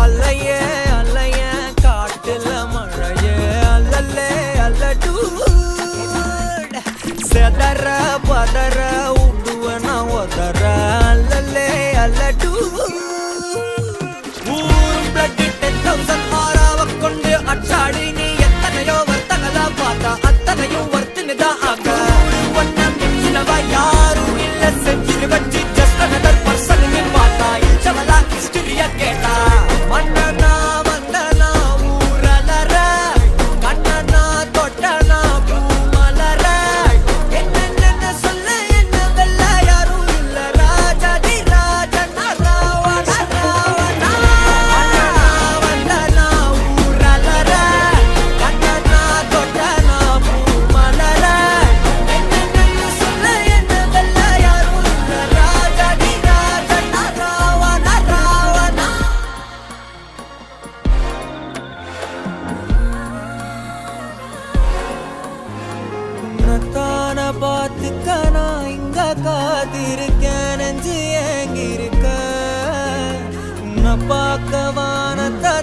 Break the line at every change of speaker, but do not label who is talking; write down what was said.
அலையே அலைய காட்டுல மழையே அல்லல்லே அல்லடு செதற பதற உடுவன ஒதற அல்லல்லே அல்லடு ஊரும் பிளட் 10,000 ஆறாவ கொண்டு அச்சாடி நீ எத்தனையோ வர்த்தகலா பார்த்தா அத்தனையும் வர்த்தினுதான் ஆக ஒன்னம் சிலவா யாரும் இல்ல செஞ்சு வச்சு ஜஸ்ட் another person பார்த்தா இச்சவலா ஹிஸ்டரியா கேட்டா மன்னனா வந்தனா ஊரலற கண்ணனா தொட்டனா பூமலற என்ன சொல்ல என்ன வெல்ல யாரும் இல்ல ராஜாதி ராஜனா ராவணா ராவணா வந்தனா ஊரலற கண்ணனா தொட்டனா பூமலற என்ன சொல்ல என்ன வெல்ல யாரும் இல்ல ராஜாதி ராஜனா ராவணா ராவணா உன்னத்தான பார்த்துக்க நான் இங்க காத்திருக்கேன் நெஞ்சு ஏங்கிருக்க உன்னை பார்க்க வானத்தை